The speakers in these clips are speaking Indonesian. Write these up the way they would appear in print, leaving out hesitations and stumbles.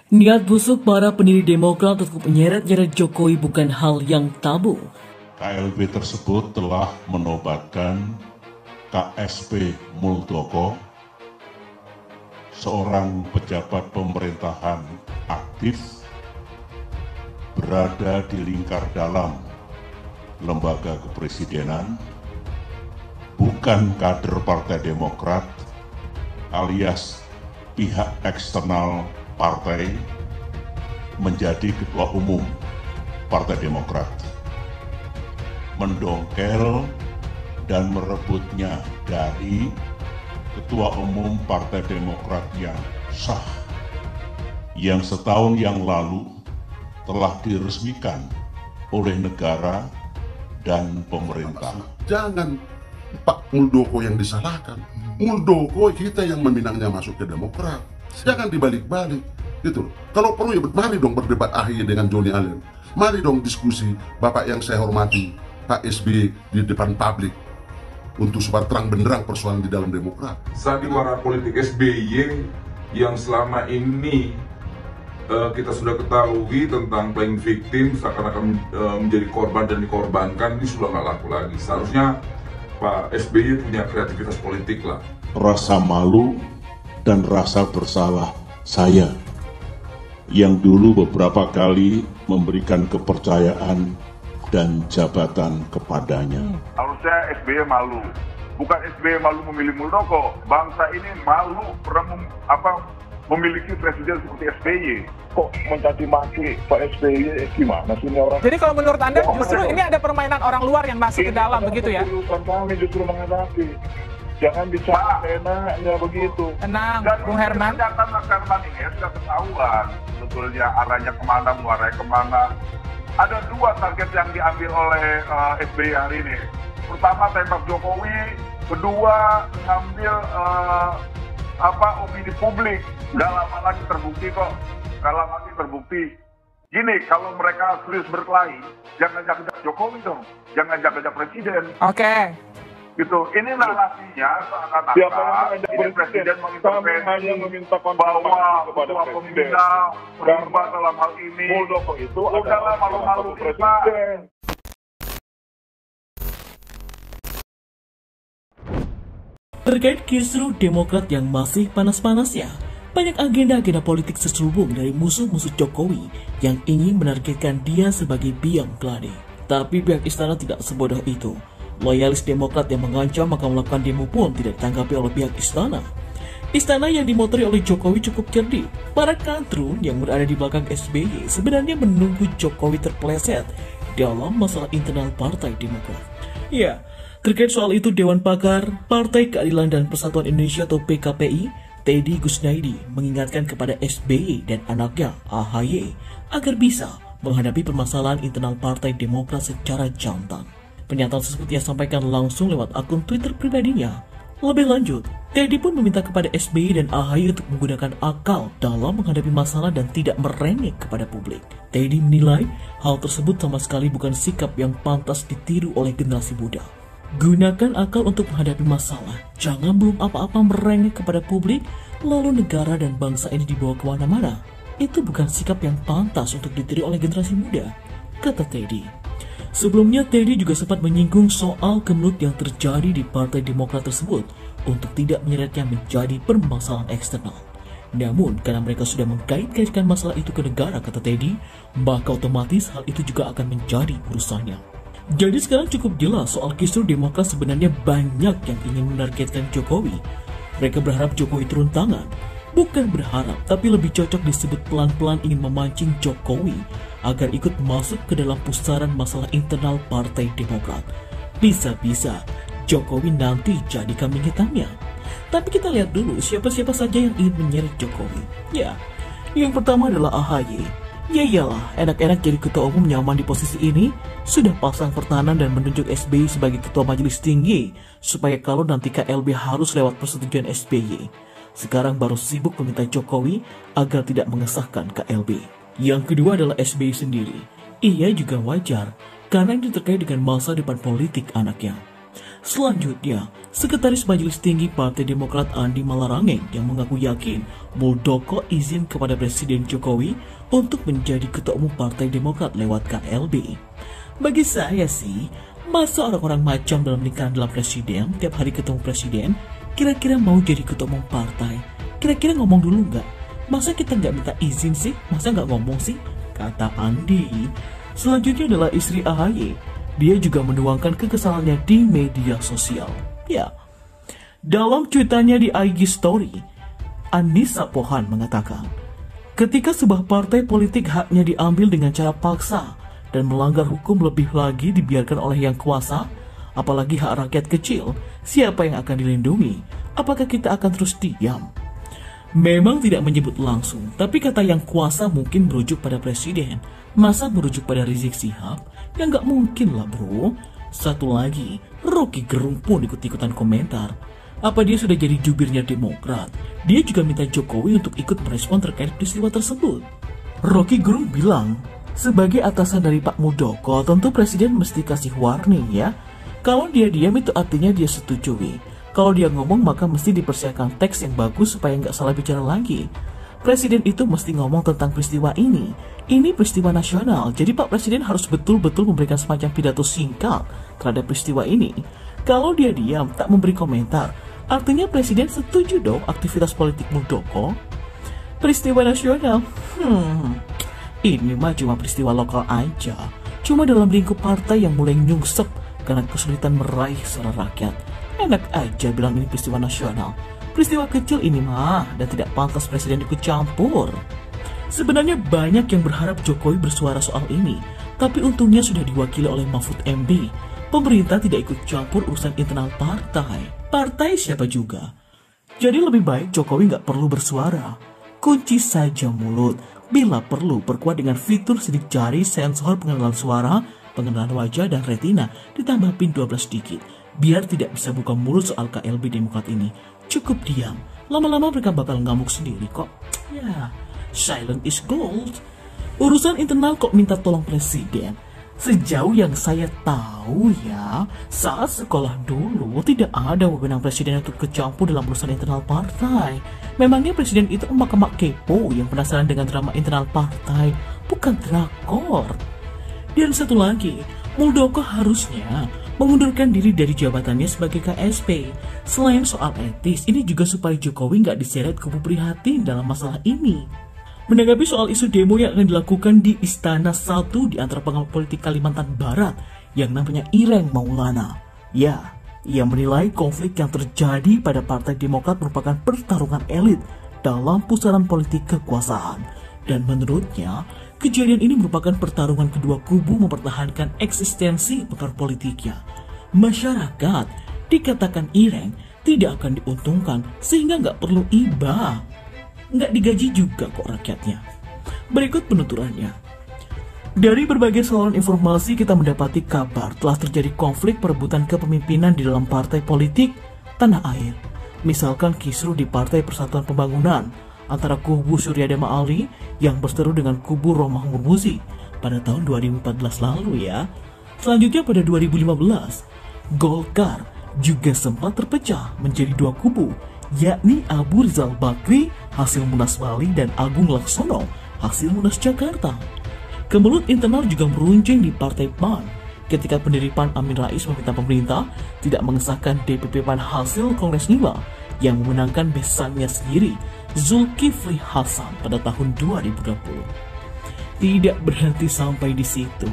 Niat busuk para pendiri Demokrat untuk menyeret-nyeret Jokowi bukan hal yang tabu. KLB tersebut telah menobatkan KSP Muldoko, seorang pejabat pemerintahan aktif berada di lingkar dalam lembaga kepresidenan, bukan kader Partai Demokrat alias pihak eksternal partai, menjadi ketua umum Partai Demokrat, mendongkel dan merebutnya dari ketua umum Partai Demokrat yang sah, yang setahun yang lalu telah diresmikan oleh negara dan pemerintah. Jangan Pak Muldoko yang disalahkan. Muldoko kita yang meminangnya masuk ke Demokrat. Jangan dibalik-balik, gitu. Kalau perlu ya mari dong berdebat AHY dengan Joni Allen. Mari dong diskusi Bapak yang saya hormati, Pak SBY di depan publik untuk supaya terang benderang persoalan di dalam Demokrat. Sandiwara politik SBY yang selama ini kita sudah ketahui tentang playing victim, seakan-akan menjadi korban dan dikorbankan, ini sudah nggak laku lagi. Seharusnya Pak SBY punya kreativitas politik lah. Rasa malu dan rasa bersalah saya yang dulu beberapa kali memberikan kepercayaan dan jabatan kepadanya. Harusnya SBY malu, bukan SBY malu memilih Muldoko. Bangsa ini malu pernah memiliki presiden seperti SBY. Kok mencaci maki Pak SBY gimana sih ini orang? Jadi kalau menurut Anda justru ini ada permainan orang luar yang masuk ke dalam begitu ya? Kami justru menghadapi. Jangan bicara enaknya begitu. Tenang, dan Bung Herman. Pernyataan Mas Herman ini sudah ketahuan sebetulnya arahnya kemana, muaranya kemana. Ada dua target yang diambil oleh SBY hari ini. Pertama tembak Jokowi, kedua ngambil opini publik. Gak lama lagi terbukti kok. Gak lama lagi terbukti. Gini, kalau mereka serius berkelahi, jangan jaga Jokowi dong. Jangan jaga presiden. Oke. Gitu. Ini narasinya seakan-akan ini presiden mengintervensi bahwa ketua pembina berubah dalam hal ini. Muldoko itu adalah malu-malu presiden. Terkait kisru Demokrat yang masih panas-panasnya, banyak agenda-agenda politik terselubung dari musuh-musuh Jokowi yang ingin menargetkan dia sebagai biang keladi. Tapi pihak istana tidak sebodoh itu. Loyalis Demokrat yang mengancam akan melakukan demo pun tidak ditanggapi oleh pihak istana. Istana yang dimotori oleh Jokowi cukup cerdik. Para kadrun yang berada di belakang SBY sebenarnya menunggu Jokowi terpeleset dalam masalah internal Partai Demokrat. Ya, terkait soal itu Dewan Pakar Partai Keadilan dan Persatuan Indonesia atau PKPI, Teddy Gusnaidi mengingatkan kepada SBY dan anaknya AHY agar bisa menghadapi permasalahan internal Partai Demokrat secara jantan. Pernyataan tersebut ia sampaikan langsung lewat akun Twitter pribadinya. Lebih lanjut, Teddy pun meminta kepada SBY dan AHY untuk menggunakan akal dalam menghadapi masalah dan tidak merengek kepada publik. Teddy menilai hal tersebut sama sekali bukan sikap yang pantas ditiru oleh generasi muda. Gunakan akal untuk menghadapi masalah. Jangan belum apa-apa merengek kepada publik, lalu negara dan bangsa ini dibawa kemana-mana. Itu bukan sikap yang pantas untuk ditiru oleh generasi muda, kata Teddy. Sebelumnya, Teddy juga sempat menyinggung soal kemelut yang terjadi di Partai Demokrat tersebut untuk tidak menyeretnya menjadi permasalahan eksternal. Namun, karena mereka sudah mengkait-kaitkan masalah itu ke negara, kata Teddy, maka otomatis hal itu juga akan menjadi urusannya. Jadi sekarang cukup jelas soal kisru Demokrat sebenarnya banyak yang ingin menargetkan Jokowi. Mereka berharap Jokowi turun tangan. Bukan berharap, tapi lebih cocok disebut pelan-pelan ingin memancing Jokowi agar ikut masuk ke dalam pusaran masalah internal Partai Demokrat. Bisa-bisa Jokowi nanti jadi kambing hitamnya. Tapi kita lihat dulu siapa-siapa saja yang ingin menyeret Jokowi. Ya, yang pertama adalah AHY. Ya iyalah, enak-enak jadi ketua umum nyaman di posisi ini, sudah pasang pertahanan dan menunjuk SBY sebagai ketua majelis tinggi, supaya kalau nanti KLB harus lewat persetujuan SBY. Sekarang baru sibuk meminta Jokowi agar tidak mengesahkan KLB. Yang kedua adalah SBY sendiri. Ia juga wajar, karena ini terkait dengan masa depan politik anaknya. Selanjutnya, Sekretaris Majelis Tinggi Partai Demokrat Andi Malarangeng yang mengaku yakin Muldoko izin kepada Presiden Jokowi untuk menjadi Ketua Umum Partai Demokrat lewat KLB. Bagi saya sih, masa orang-orang macam dalam lingkaran dalam Presiden tiap hari ketemu Presiden, kira-kira mau jadi Ketua Umum Partai? Kira-kira ngomong dulu nggak? Masa kita nggak minta izin sih? Masa nggak ngomong sih? Kata Andi. Selanjutnya adalah istri AHY. Dia juga menuangkan kekesalannya di media sosial. Ya, dalam cuitannya di IG Story, Anissa Pohan mengatakan, ketika sebuah partai politik haknya diambil dengan cara paksa dan melanggar hukum lebih lagi dibiarkan oleh yang kuasa, apalagi hak rakyat kecil, siapa yang akan dilindungi? Apakah kita akan terus diam? Memang tidak menyebut langsung, tapi kata yang kuasa mungkin merujuk pada presiden. Masa merujuk pada Rizik Syihab? Ya nggak mungkin lah bro. Satu lagi, Rocky Gerung pun ikut-ikutan komentar. Apa dia sudah jadi jubirnya Demokrat? Dia juga minta Jokowi untuk ikut merespon terkait peristiwa tersebut. Rocky Gerung bilang, sebagai atasan dari Pak Muldoko, tentu presiden mesti kasih warning ya. Kalau dia diam itu artinya dia setujui. Kalau dia ngomong maka mesti dipersiapkan teks yang bagus supaya nggak salah bicara lagi. Presiden itu mesti ngomong tentang peristiwa ini. Ini peristiwa nasional, jadi Pak Presiden harus betul-betul memberikan semacam pidato singkat terhadap peristiwa ini. Kalau dia diam, tak memberi komentar, artinya Presiden setuju dong aktivitas politik Muldoko. Peristiwa nasional, ini mah cuma peristiwa lokal aja. Cuma dalam lingkup partai yang mulai nyungsep karena kesulitan meraih suara rakyat. Enak aja bilang ini peristiwa nasional. Peristiwa kecil ini mah dan tidak pantas presiden ikut campur. Sebenarnya banyak yang berharap Jokowi bersuara soal ini, tapi untungnya sudah diwakili oleh Mahfud MD. Pemerintah tidak ikut campur urusan internal partai. Partai siapa juga? Jadi lebih baik Jokowi nggak perlu bersuara. Kunci saja mulut. Bila perlu, perkuat dengan fitur sidik jari, sensor pengenalan suara, pengenalan wajah, dan retina, ditambah pin 12 digit. Biar tidak bisa buka mulut soal KLB Demokrat ini. Cukup diam, lama-lama mereka bakal ngamuk sendiri kok. Ya, silent is gold. Urusan internal kok minta tolong presiden. Sejauh yang saya tahu ya, saat sekolah dulu tidak ada wewenang presiden untuk kecampur dalam urusan internal partai. Memangnya presiden itu emak-emak kepo yang penasaran dengan drama internal partai, bukan drakor. Dan satu lagi, Muldoko harusnya mengundurkan diri dari jabatannya sebagai KSP. Selain soal etis, ini juga supaya Jokowi nggak diseret kubu prihatin dalam masalah ini. Menanggapi soal isu demo yang akan dilakukan di Istana satu di antara pengawal politik Kalimantan Barat yang namanya Ireng Maulana. Ya, ia menilai konflik yang terjadi pada Partai Demokrat merupakan pertarungan elit dalam pusaran politik kekuasaan. Dan menurutnya, kejadian ini merupakan pertarungan kedua kubu mempertahankan eksistensi pekar politiknya. Masyarakat, dikatakan Ireng, tidak akan diuntungkan sehingga nggak perlu iba. Nggak digaji juga kok rakyatnya. Berikut penuturannya. Dari berbagai saluran informasi kita mendapati kabar telah terjadi konflik perebutan kepemimpinan di dalam partai politik tanah air. Misalkan kisruh di Partai Persatuan Pembangunan antara kubu Surya Dharma Ali yang berseteru dengan kubu Romahur Muzi pada tahun 2014 lalu ya. Selanjutnya pada 2015, Golkar juga sempat terpecah menjadi dua kubu, yakni Abu Rizal Bakri hasil Munas Bali dan Agung Laksono hasil Munas Jakarta. Kemelut internal juga meruncing di Partai PAN ketika pendiri PAN Amin Rais meminta pemerintah tidak mengesahkan DPP PAN hasil Kongres 5 yang memenangkan besannya sendiri, Zulkifli Hasan, pada tahun 2020. Tidak berhenti sampai di situ.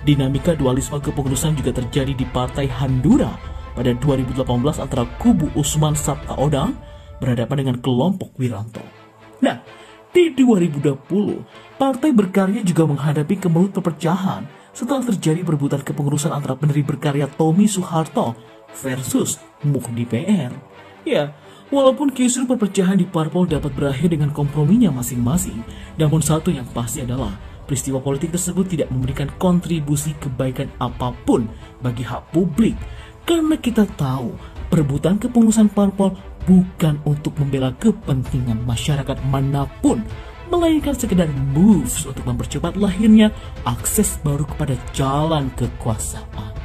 Dinamika dualisme kepengurusan juga terjadi di Partai Handura pada 2018 antara kubu Usman Sabtaodang berhadapan dengan kelompok Wiranto. Nah, di 2020, Partai Berkarya juga menghadapi kemelut perpecahan setelah terjadi perebutan kepengurusan antara pendiri Berkarya Tommy Soeharto versus Muhdi PR. Ya, walaupun kisruh perpecahan di parpol dapat berakhir dengan komprominya masing-masing, namun satu yang pasti adalah peristiwa politik tersebut tidak memberikan kontribusi kebaikan apapun bagi hak publik. Karena kita tahu, perebutan kepengurusan parpol bukan untuk membela kepentingan masyarakat manapun, melainkan sekedar moves untuk mempercepat lahirnya akses baru kepada jalan kekuasaan.